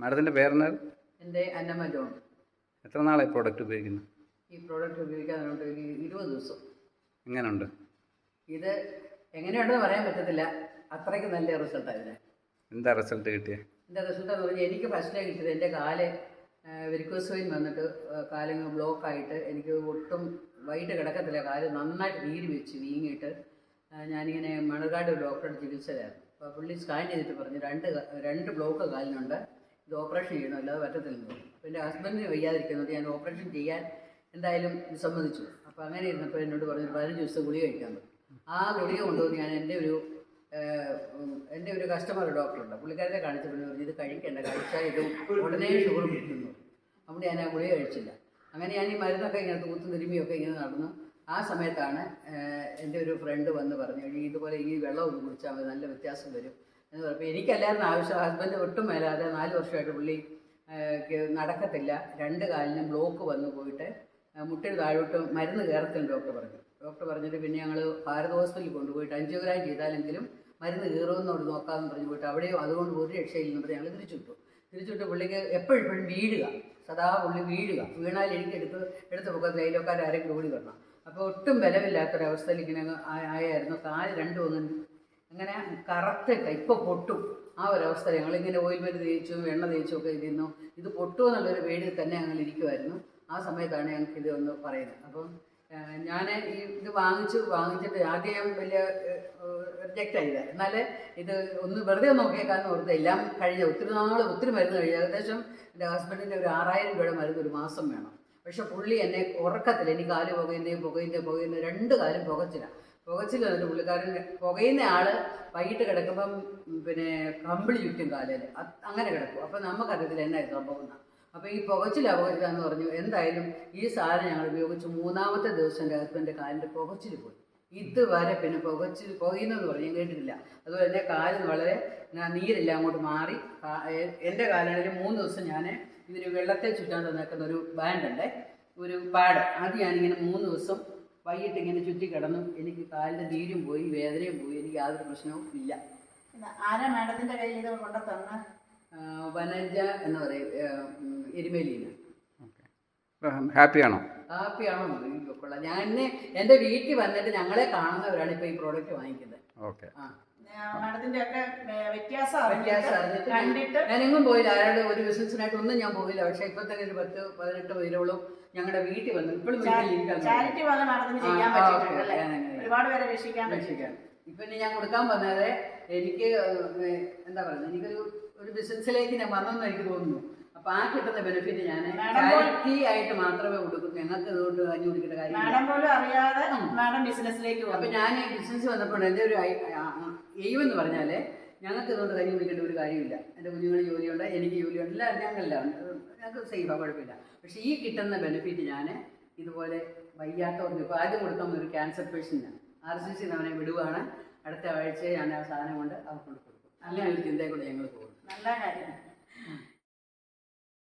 മാഡത്തിൻ്റെ പേരെന്നാ? എൻ്റെ അന്നമ്മ ജോൺ. എത്ര നാളായി പ്രോഡക്റ്റ് ഉപയോഗിക്കുന്നു? ഈ പ്രോഡക്റ്റ് ഉപയോഗിക്കാറുണ്ട് ഒരു 20 ദിവസം. എങ്ങനെയുണ്ട്? ഇത് എങ്ങനെയുണ്ടെന്ന് പറയാൻ പറ്റത്തില്ല, അത്രയ്ക്ക് നല്ല റിസൾട്ടാണ് ഇതിന്. എന്താ റിസൾട്ട് കിട്ടിയത്? എൻ്റെ റിസൾട്ട് എന്ന് പറഞ്ഞാൽ എനിക്ക് ഫസ്റ്റിലെ കിട്ടിയത് എൻ്റെ കാല് വെരിക്കോസ് വെയിൻ വന്നിട്ട് കാലിങ്ങ് ബ്ലോക്കായിട്ട് എനിക്ക് ഒട്ടും വൈകിട്ട് കിടക്കത്തില്ല. കാല് നന്നായിട്ട് നീര് വെച്ച് വീങ്ങിയിട്ട് ഞാനിങ്ങനെ മണർകാട് ഒരു ഡോക്ടറുടെ ചികിത്സയിലായിരുന്നു. അപ്പോൾ പുള്ളി സ്കാൻ ചെയ്തിട്ട് പറഞ്ഞു രണ്ട് ബ്ലോക്ക് കാലിനുണ്ട്, ഇത് ഓപ്പറേഷൻ ചെയ്യണം, അല്ലാതെ പറ്റത്തില്ലെന്ന് പറഞ്ഞു. അപ്പോൾ എൻ്റെ ഹസ്ബൻഡിന് വയ്യാതിരിക്കുന്നത് ഞാൻ ഓപ്പറേഷൻ ചെയ്യാൻ എന്തായാലും സമ്മതിച്ചു. അപ്പോൾ അങ്ങനെ ഇരുന്നപ്പോൾ എന്നോട് പറഞ്ഞു 15 ദിവസം ഗുളിക കഴിക്കാൻ പറ്റും. ആ ഗുളിക കൊണ്ടുവന്ന് ഞാൻ എൻ്റെ ഒരു കസ്റ്റമർ ഡോക്ടറുണ്ട്, പുള്ളിക്കാരനെ കാണിച്ചപ്പോൾ പറഞ്ഞു ഇത് കഴിക്കേണ്ട, കഴിച്ചാൽ ഇത് ഉടനെ ഷുഗർ കിട്ടുന്നു. അതുകൊണ്ട് ഞാൻ ആ ഗുളിക കഴിച്ചില്ല. അങ്ങനെ ഞാൻ ഈ മരുന്നൊക്കെ ഇങ്ങനെ തൂത്തും തിരുമ്മിയൊക്കെ ഇങ്ങനെ നടന്നു. ആ സമയത്താണ് എൻ്റെ ഒരു ഫ്രണ്ട് വന്ന് പറഞ്ഞു ഇതുപോലെ ഈ വെള്ളം ഒന്ന് കുടിച്ചാൽ മതി, നല്ല വ്യത്യാസം വരും എന്ന് പറഞ്ഞപ്പോൾ എനിക്കല്ലായിരുന്നു ആവശ്യം. ഹസ്ബൻഡ് ഒട്ടും മേലാതെ 4 വർഷമായിട്ട് പുള്ളി നടക്കത്തില്ല, 2 കാലിനും ബ്ലോക്ക് വന്നു പോയിട്ട് മുട്ടിന് താഴോട്ട് മരുന്ന് കയറത്തില്ല ഡോക്ടർ പറഞ്ഞിട്ട് പിന്നെ ഞങ്ങൾ ഭാരത് ഹോസ്പിറ്റലിൽ കൊണ്ടുപോയിട്ട് ആൻജിയോഗ്രാം ചെയ്താലെങ്കിലും മരുന്ന് കയറുമെന്നോട് നോക്കാമെന്ന് പറഞ്ഞു പോയിട്ട് അവിടെയും അതുകൊണ്ട് ഒരു രക്ഷയില്ലെന്ന് പറഞ്ഞ് ഞങ്ങൾ തിരിച്ചുവിട്ടു. പുള്ളിക്ക് എപ്പോഴും വീഴുക, സദാ പുള്ളി വീണാൽ എനിക്ക് എടുത്ത് പോകാൻ തൈലക്കാർ ആരെങ്കിലും ഓടി വരണം. അപ്പോൾ ഒട്ടും ബലമില്ലാത്തൊരവസ്ഥയിൽ ഇങ്ങനെ ആയായിരുന്നു. കാല് രണ്ടും അങ്ങനെ കറക്റ്റായിട്ട് ഇപ്പോൾ പൊട്ടും. ആ ഒരവസ്ഥ ഞങ്ങളിങ്ങനെ ഓയിൽമെൻറ്റ് തേച്ചും എണ്ണ തേച്ചും ഒക്കെ ഇരുന്നു. ഇത് പൊട്ടുമെന്നുള്ളൊരു പേടിയിൽ തന്നെ ഞങ്ങൾ ഇരിക്കുമായിരുന്നു. ആ സമയത്താണ് ഞങ്ങൾക്ക് ഇത് ഒന്ന് പറയുന്നത്. അപ്പം ഞാൻ ഇത് വാങ്ങിച്ചിട്ട് ആദ്യം ഞാൻ വലിയ റിജക്റ്റ് ആയില്ല. എന്നാൽ ഇത് ഒന്ന് വെറുതെ നോക്കിയേക്കാന്ന് ഓർത്ത് എല്ലാം കഴിഞ്ഞ ഒത്തിരി മരുന്ന് കഴിഞ്ഞു. ഏകദേശം എൻ്റെ ഹസ്ബൻഡിൻ്റെ ഒരു 6000 രൂപയുടെ മരുന്ന് ഒരു മാസം വേണം. പക്ഷെ പുള്ളി എന്നെ ഉറക്കത്തില്ല, എനിക്ക് കാല് പുകയുന്ന 2 കാലും പുകച്ചില്ല എന്നിട്ട് പുള്ളിക്കാരൻ പുകയുന്ന ആൾ വൈകിട്ട് കിടക്കുമ്പം പിന്നെ കമ്പിളി ചുറ്റും കാലിൽ അങ്ങനെ കിടക്കും. അപ്പം നമുക്കറിയത്തില്ല എന്നായിരുന്നു സംഭവം. അപ്പോൾ ഈ പുകച്ചിലാന്ന് പറഞ്ഞു. എന്തായാലും ഈ സാധനം ഞങ്ങൾ ഉപയോഗിച്ച് 3ാമത്തെ ദിവസം എൻ്റെ ഹസ്ബൻഡിൻ്റെ കാലിൻ്റെ പുകച്ചിൽ പോയി. ഇതുവരെ പിന്നെ പുകയുന്നതെന്ന് പറഞ്ഞു ഞാൻ കേട്ടിട്ടില്ല. അതുപോലെ എൻ്റെ കാലിന് വളരെ നീരെല്ലാം അങ്ങോട്ട് മാറി. എൻ്റെ കാലാണെങ്കിൽ 3 ദിവസം ഞാൻ ഇതിന് വെള്ളത്തെ ചുറ്റാൻ തന്നേക്കുന്ന ഒരു ബാൻഡുണ്ട്, ഒരു പാഡ്, അത് ഞാനിങ്ങനെ 3 ദിവസം വൈകിട്ട് ഇങ്ങനെ ചുറ്റി കിടന്നു. എനിക്ക് കാലിൻ്റെ നീരും പോയി, വേദനയും പോയി, എനിക്ക് യാതൊരു പ്രശ്നവും ഇല്ല. ആരാ മാഡത്തിൻ്റെ കയ്യിൽ ഇത് കൊണ്ടുതന്ന? വനജ എന്ന് പറയും, എരുമേലിന്ന്. ഹാപ്പിയാണോ? കൊള്ളാം. ഞാൻ എൻ്റെ വീട്ടിൽ വന്നിട്ട് ഞങ്ങളെ കാണുന്നവരാണ് ഇപ്പോൾ ഈ പ്രോഡക്റ്റ് വാങ്ങിക്കുന്നത്. വ്യത്യാസം അറിഞ്ഞിട്ട് ഞാനെങ്ങും പോയില്ല, ആരുടെ ഒരു ബിസിനസ്സിനായിട്ട് ഒന്നും ഞാൻ പോയില്ല. പക്ഷെ ഇപ്പൊ തന്നെ ഒരു 10-18 പേരോളം ഞങ്ങളുടെ വീട്ടിൽ വന്നു. ഇപ്പോഴും ഇപ്പൊ ഞാൻ കൊടുക്കാൻ വന്നത് എനിക്ക് എന്താ പറയുന്നത്, എനിക്കൊരു ബിസിനസ്സിലേക്ക് ഞാൻ വന്നെന്ന് എനിക്ക് തോന്നുന്നു. അപ്പൊ ആ കിട്ടുന്ന ബെനിഫിറ്റ് ഞാൻ ചാരിറ്റി ആയിട്ട് മാത്രമേ കൊടുക്കും. ഞങ്ങൾക്ക് ഇതുകൊണ്ട് കഞ്ഞി കുടിക്കേണ്ട കാര്യം. അപ്പൊ ഞാൻ ബിസിനസ് വന്നപ്പോൾ എൻ്റെ ഒരു എയിമെന്ന് പറഞ്ഞാൽ ഞങ്ങൾക്ക് ഇതുകൊണ്ട് കഞ്ഞി കുടിക്കേണ്ട ഒരു കാര്യമില്ല. എൻ്റെ കുഞ്ഞുങ്ങൾ ജോലിയുണ്ട്, എനിക്ക് ജോലിയുണ്ട്, എല്ലാം ഞങ്ങൾക്ക് സേഫാണ്, കുഴപ്പമില്ല. പക്ഷെ ഈ കിട്ടുന്ന ബെനിഫിറ്റ് ഞാൻ ഇതുപോലെ വയ്യാത്തവർക്ക് ഇപ്പോൾ ആദ്യം കൊടുക്കാൻ ഒരു ക്യാൻസർ പേഷ്യൻ്റാണ്, RCC അവനെ വിടുവാണ്. അടുത്ത ആഴ്ച ഞാൻ ആ സാധനം കൊണ്ട് അവർക്ക് കൊടുക്കും. അങ്ങനെ ഒരു ചിന്തയെ കൂടെ ഞങ്ങൾ പോകും. നല്ല കാര്യം.